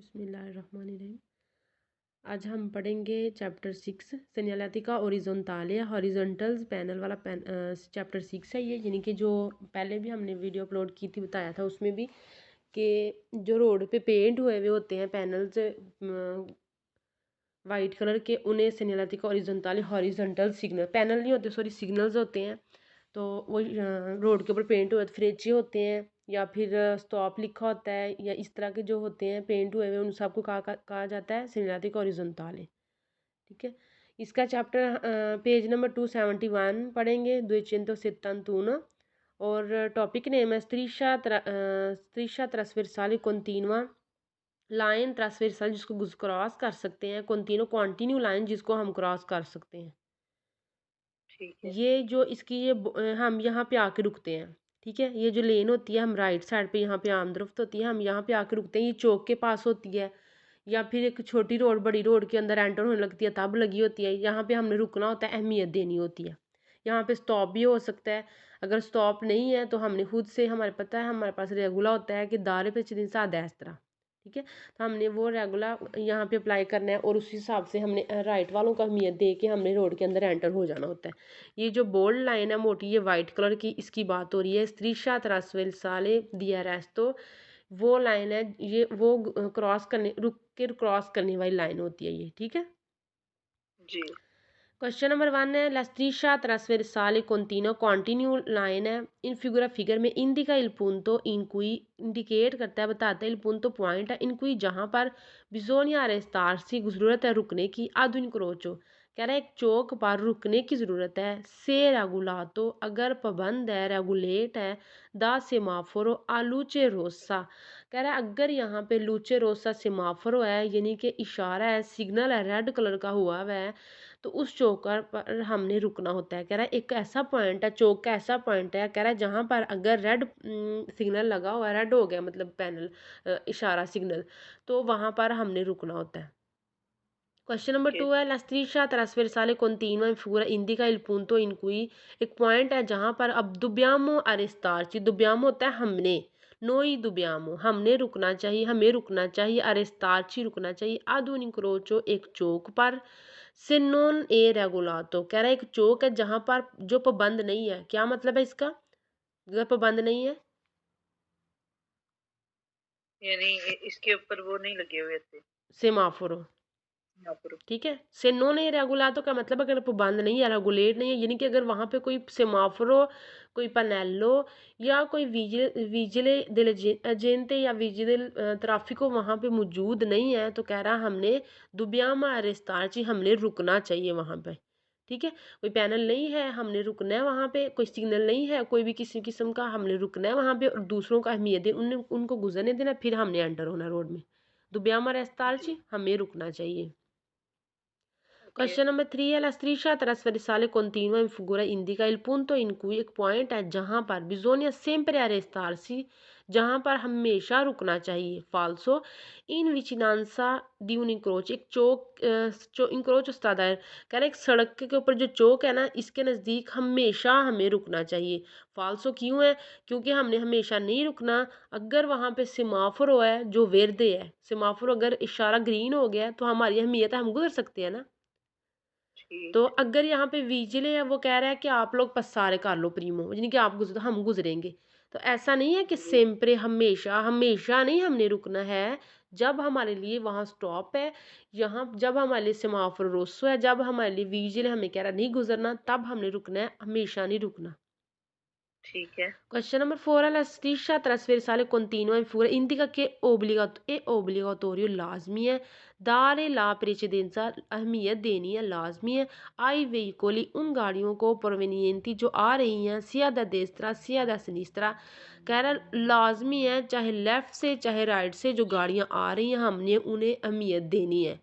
बिस्मिल्लाहिर्रहमानिर्रहीम। आज हम पढ़ेंगे चैप्टर 6 सेनियालिटिका ओरिजोनटाले या हॉरिजॉन्टल्स पैनल वाला चैप्टर 6 है ये, यानी कि जो पहले भी हमने वीडियो अपलोड की थी, बताया था उसमें भी कि जो रोड पे पेंट हुए हुए होते हैं पैनल्स वाइट कलर के, उन्हें सेनियालिटिका ओरिजोनटाले हॉरिजॉन्टल सिग्नल पैनल नहीं होते, सॉरी सिग्नल्स होते हैं। तो वो रोड के ऊपर पेंट हुए फ्रेचे होते हैं या फिर स्टॉप लिखा होता है या इस तरह के जो होते हैं पेंट हुए हुए, उन सबको कहा जाता है सेनियालिटिका ओरिजोनटाले। ठीक है, इसका चैप्टर पेज नंबर 271 पढ़ेंगे, 271 और टॉपिक नेम है striscia trasversale continua line transversal, जिसको क्रॉस कर सकते हैं, कंटिन्यू कॉन्टिन्यू लाइन जिसको हम क्रॉस कर सकते हैं। ठीक है। ये जो इसकी हम यहाँ पे आके रुकते हैं। ठीक है, ये जो लेन होती है हम राइट साइड पे, यहाँ पे आमदरफ्त होती है, हम यहाँ पे आके रुकते हैं। ये चौक के पास होती है या फिर एक छोटी रोड बड़ी रोड के अंदर एंटर होने लगती है तब लगी होती है। यहाँ पे हमने रुकना होता है, अहमियत देनी होती है। यहाँ पे स्टॉप भी हो सकता है। अगर स्टॉप नहीं है तो हमने खुद से, हमारे पता है हमारे पास रेगुला होता है कि दारे पे चिंसा तरह। ठीक है, तो हमने वो रेगुला यहाँ पे अप्लाई करना है और उस हिसाब से हमने राइट वालों को अहमियत दे के हमने रोड के अंदर एंटर हो जाना होता है। ये जो बोल्ड लाइन है मोटी, ये वाइट कलर की, इसकी बात हो रही है स्त्रीशा ट्रांसवर्साले दिया रेस्तो, वो लाइन है, ये वो क्रॉस करने रुक के क्रॉस करने वाली लाइन होती है ये। ठीक है, जी। क्वेश्चन नंबर 1 है la striscia trasversale continua continue line है इन फिगर में इंडिका इल punto in cui इंडिकेट करता है, बताता है, इल punto पॉइंट है इन cui जहाँ पर बिजोनिया रेस्टार्सी जरूरत है रुकने की, आदु इनक्रोचो कह रहा है एक चौक पर रुकने की ज़रूरत है, से रेगुलातो अगर पाबंद है, रेगुलेट है, दा सेमाफोरो आलूचे रोसा कह रहा है अगर यहाँ पे लूचे रोसा सेमाफोरो है, यानी कि इशारा है, सिग्नल है, रेड कलर का हुआ है, तो उस चौकर पर हमने रुकना होता है। कह रहा है एक ऐसा पॉइंट है, चौक का ऐसा पॉइंट है, कह रहा है जहाँ पर अगर रेड सिग्नल लगा हुआ है, रेड हो गया मतलब पैनल इशारा सिग्नल, तो वहाँ पर हमने रुकना होता है। क्वेश्चन नंबर 2 है la striscia trasversale continua in figura indica il punto in cui एक पॉइंट है जहाँ पर अब दुबियामो अरेस्तार्ची, दुबियामो होता है हमने, नोई दुबियामो हमने रुकना चाहिए, हमें रुकना चाहिए, अरेस्तार्ची रुकना चाहिए, आधुनिक क्रोचो एक चौक पर, से नॉन ए रेगुलातो कह रहा है एक चौक है जहाँ पर जो पाबंद नहीं है। क्या मतलब है इसका, अगर पाबंद नहीं है यानी इसके ऊपर वो नहीं लगे हुए थे सेमाफोरो। यहाँ पर। ठीक है, से नो नहीं रेगुलातो का मतलब अगर पाबंद नहीं है, रेगुलेट नहीं है, यानी कि अगर वहाँ पे कोई सेमाफोरो, कोई पनेलो या कोई विजिले दिल एजेंटे या विजिल ट्राफिको वहाँ पे मौजूद नहीं है, तो कह रहा हमने दुबियामा रेस्तारची हमने रुकना चाहिए वहाँ पे। ठीक है, कोई पैनल नहीं है, हमने रुकना है वहाँ पे, कोई सिग्नल नहीं है कोई भी किसी किस्म का, हमने रुकना है वहाँ पे और दूसरों का अहमियत दे, उनको गुजरने देना, फिर हमने एंटर होना रोड में। दुबियामा जी। रेस्तारची हमें रुकना चाहिए। ओके। क्वेश्चन नंबर 3 है la striscia trasversale continua in figura indica il punto in cui एक पॉइंट है जहाँ पर bisogna sempre arrestarsi, जहाँ पर हमेशा रुकना चाहिए, फाल्सो इन विचिनांसा दी un incrocio एक चौक इंक्रोच उस्ताद है, कह रहे एक सड़क के ऊपर जो चौक है ना, इसके नज़दीक हमेशा हमें रुकना चाहिए। फाल्सो क्यों है, क्योंकि हमने हमेशा नहीं रुकना अगर वहाँ पे सेमाफोर है जो वेरदे है, सेमाफोर अगर इशारा ग्रीन हो गया तो हमारी अहमियत है, हम गुजर सकते हैं ना। तो ठीक है। अगर यहाँ पे विजिले है, वो कह रहा है कि आप लोग पसारे कर लो प्रीमो, यानी कि आप गुजरो हम गुजरेंगे। तो ऐसा नहीं है कि जी। सेम्परे हमेशा हमेशा नहीं हमने रुकना है, जब हमारे लिए वहाँ स्टॉप है, यहाँ जब हमारे लिए सेमाफोर रोसो है, जब हमारे लिए विजिले हमें कह रहा नहीं गुजरना, तब हमने रुकना है, हमेशा नहीं रुकना। ठीक है। Question number 4 è la striscia trasversale continua in figura indica che è obbligatorio लाजमी है दारे ला precedenza अहमियत देनी है, लाजमी है आई veicoli उन गाड़ियों को provenienti जो आ रही हैं sia da destra sia da sinistra, कह रहा लाजमी है चाहे लेफ्ट से चाहे राइट से जो गाड़ियाँ आ रही हैं हमने उन्हें अहमियत देनी है।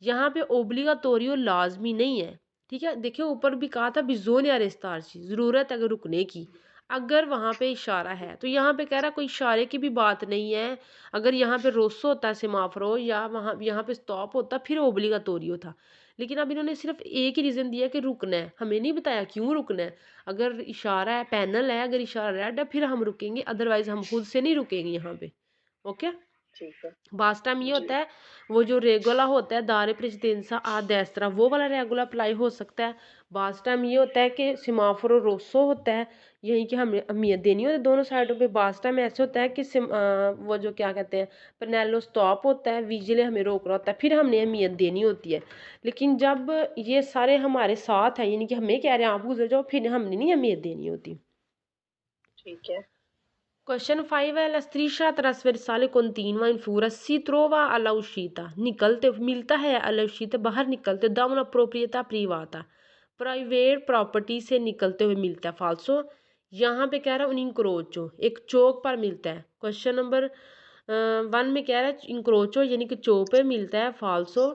यहाँ पे ओब्लिगाटोरियो लाजमी नहीं है। ठीक है, देखिए ऊपर भी कहा था बिजोनिया रेस्तारची ज़रूरत अगर रुकने की, अगर वहाँ पे इशारा है, तो यहाँ पे कह रहा कोई इशारे की भी बात नहीं है। अगर यहाँ पे रोसो होता सेमाफोरो या वहाँ यहाँ पे स्टॉप होता फिर ओब्लिगाटोरियो था, लेकिन अब इन्होंने सिर्फ एक ही रीज़न दिया कि रुकना है, हमें नहीं बताया क्यों रुकना है। अगर इशारा है, पैनल है, अगर इशारा रेड है फिर हम रुकेंगे, अदरवाइज हम खुद से नहीं रुकेंगे यहाँ पे। ओके। ठीक है। बास टाइम ये जी। होता है, वो जो रेगुला होता है दारे प्रेसिडेंसा आ destra वो वाला रेगुला अप्लाई हो सकता है। बास टाइम ये होता है कि सेमाफोर रोसो होता है, यहीं की हमें अहमियत देनी होती है दोनों साइडों पे। बास टाइम ऐसे होता है कि वो जो क्या कहते हैं परनेलो स्टॉप होता है, विजिले हमें रोक रहा होता है, फिर हमने अहमियत देनी होती है। लेकिन जब ये सारे हमारे साथ हैं, यानी कि हमें कह रहे हैं आप गुजर जाओ, फिर हमने नहीं अहमियत देनी होती। ठीक है। Question 5 è la striscia trasversale continua in fura si trova alla uscita, निकलते मिलता है alla uscita बाहर निकलते da una proprietà privata, private property से निकलते हुए मिलता है फाल्सो। यहाँ पे कह रहा है इंक्रोचो एक चौक पर मिलता है। क्वेश्चन नंबर 1 में कह रहा है इंक्रोचो यानी कि चौक पे मिलता है फाल्सो।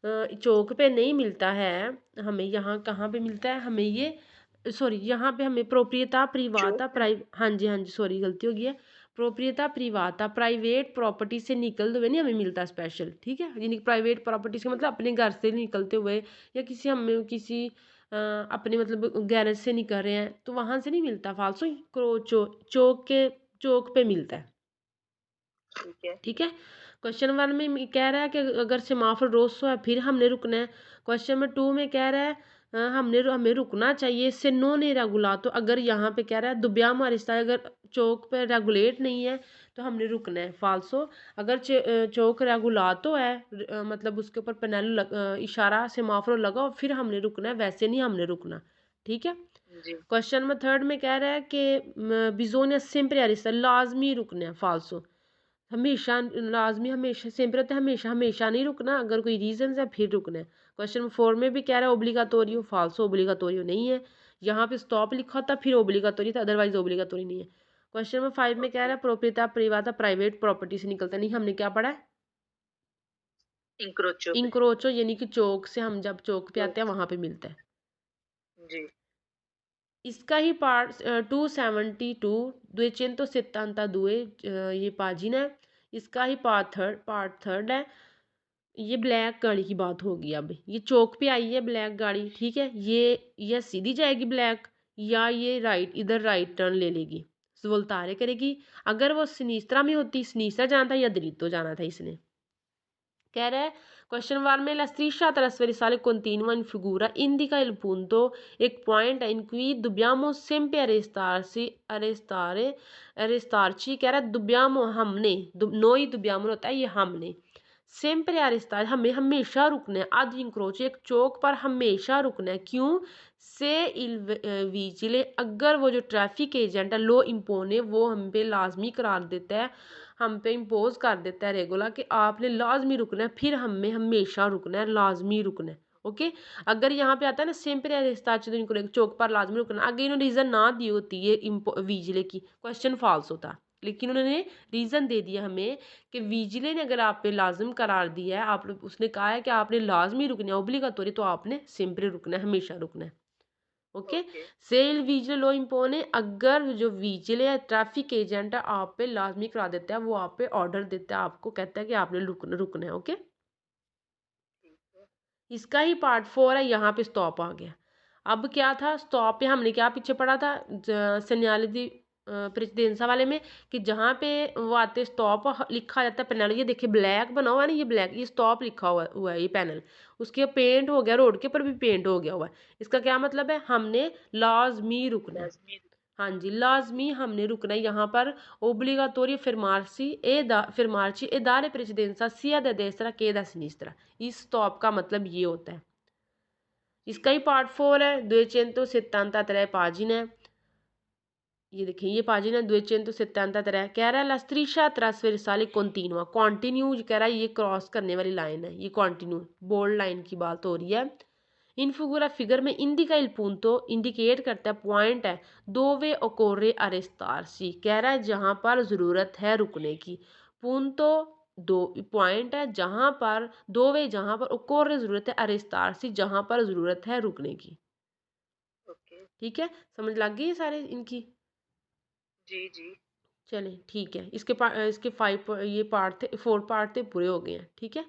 चौक पे नहीं मिलता है, हमें यहाँ कहाँ पे मिलता है, हमें ये सॉरी यहाँ पे हमें प्रोप्रियता चौक प्रिवाता में। हाँ जी हाँ जी सॉरी गलती हो गई है। प्रोप्रियता प्रिवाता प्राइवेट प्रॉपर्टी से निकलते हुए नहीं हमें मिलता स्पेशल, ठीक है। यानी कि प्राइवेट प्रॉपर्टी से मतलब अपने घर से निकलते हुए या किसी हमें किसी अपने मतलब गैरेज से निकल रहे हैं तो वहां से नहीं मिलता फालसो क्रोचो चौक पे मिलता है, ठीक है। ठीक है। क्वेश्चन 1 में कह रहा है कि अगर सेमाफोर रोसो है फिर हमने रुकना है। क्वेश्चन नंबर 2 में कह रहा है हमें रुकना चाहिए से नो नहीं रेगुला, तो अगर यहाँ पे कह रहा है दुब्यामा रिश्ता अगर चौक पे रेगुलेट नहीं है तो हमने रुकना है फाल्सो। अगर चौक रेगुलातो है मतलब उसके ऊपर पेनल इशारा सेमाफोर लगा और फिर हमने रुकना है, वैसे नहीं हमने रुकना, ठीक है। जी। क्वेश्चन नंबर 3 में कह रहा है कि बिजोनिया सिंपल रिश्ता लाजमी रुकना है फाल्सो। हमेशा लाजमी हमेशा सिंपल होता है, हमेशा हमेशा नहीं रुकना, अगर कोई रीजन है फिर रुकना है। क्वेश्चन 4 में भी कह रहा है ओब्लिगातोरियो फाल्सो, ओब्लिगातोरियो नहीं है। यहाँ पे स्टॉप लिखा होता फिर ओब्लिगातोरी था, अदरवाइज ओब्लिगातोरी नहीं है। क्वेश्चन नंबर 5 में कह रहा ओके। है प्रोप्रियता प्रिवाता प्राइवेट प्रॉपर्टी से निकलता नहीं, हमने क्या पढ़ा है इंक्रोचो पे। इंक्रोचो यानी कि चौक से, हम जब चौक पे आते चौक हैं से। वहां पे मिलता है। जी। इसका ही पार्ट 272 द्वेचेंतो सित्तांता दुए ये पाजिन है। इसका ही पार्ट थर्ड है। ये ब्लैक गाड़ी की बात होगी। अब ये चौक पे आई है ब्लैक गाड़ी, ठीक है, ये सीधी जाएगी ब्लैक या ये राइट इधर राइट टर्न ले लेगी, वोल्तारे करेगी। अगर वो सिनीस्त्रा में होती, सिनीस्त्रा जाना था या दरितो जाना था इसने। कह रहा है क्वेश्चन 1 में la striscia trasversale continua in figura indica il punto एक पॉइंट है in cui dobbiamo sempre arrestarci कह रहा है dobbiamo हमने noi dobbiamo होता है ये हमने sempre arrestare हमें हमेशा रुकना है। ad incrocio एक चौक पर हमेशा रुकना है, क्यों से il vigile अगर वो जो ट्रैफिक एजेंट है लो इम्पोने वो हम पे लाजमी करार देता है, हम पे इम्पोज कर देता है रेगुलर कि आपने लाजमी रुकना है, फिर हमें हमेशा रुकना है, लाजमी रुकना है। ओके, अगर यहाँ पे आता है ना सिंपल चौक पर लाजमी रुकना, अगर इन्होंने रीजन ना दी होती है विजिले की क्वेश्चन फॉल्स होता, लेकिन उन्होंने रीजन दे दिया हमें कि विजिले ने अगर आप पे लाजम करार दिया है, आप उसने कहा है कि आपने लाजमी रुकना है ओब्लिगातोरी, तो आपने सिंपल रुकना है, हमेशा रुकना है। Okay, okay. सेल विजिल लो इम्पोने अगर जो विजिल या ट्रैफिक एजेंट है आप पे लाजमी करा देता है, वो आप पे ऑर्डर देता है, आपको कहता है कि आपने रुकना रुकना है। ओके, ठीक है। इसका ही पार्ट 4 है, यहाँ पे स्टॉप आ गया। अब क्या था स्टॉप पे हमने क्या पीछे पढ़ा था सन्याली दी प्रेसिडेंसा वाले में कि जहाँ पे वो आते स्टॉप लिखा जाता है पैनल, ये देखिए ब्लैक बना हुआ है ना, ये ब्लैक ये स्टॉप लिखा हुआ है ये पैनल, उसके पेंट हो गया, रोड के ऊपर भी पेंट हो गया हुआ है। इसका क्या मतलब है, हमने लाजमी रुकना है। लाजमी। हाँ जी, लाजमी हमने रुकना है यहाँ पर। ओब्लिगातोरी फिरमार्ची ए दारे प्रेसिडेंसा सिया द देसरा के दा सिनिस्त्रा, इस स्टॉप का मतलब ये होता है। इसका ठीक ही है। पार्ट 4 है, 273 पाजिन है। ये देखिए ये पाजिन है 273 कह रहा है la striscia trasversale continua, continue कह रहा है, ये क्रॉस करने वाली लाइन है, ये कॉन्टिन्यू बोल्ड लाइन की बात हो रही है। इन फिगुरा फिगर में इंडिका इल punto इंडिकेट करता है पॉइंट है dove occorre arrestarsi, कह रहा है जहाँ पर ज़रूरत है रुकने की। punto दो पॉइंट है जहाँ पर dove जहाँ पर occorre ज़रूरत है arrestarsi जहाँ पर ज़रूरत है रुकने की, ओके। ठीक है। समझ लग गई है सारे इनकी। जी जी। चलें ठीक है, इसके 5 ये पार्ट थे 4 पार्ट थे पूरे हो गए हैं, ठीक है।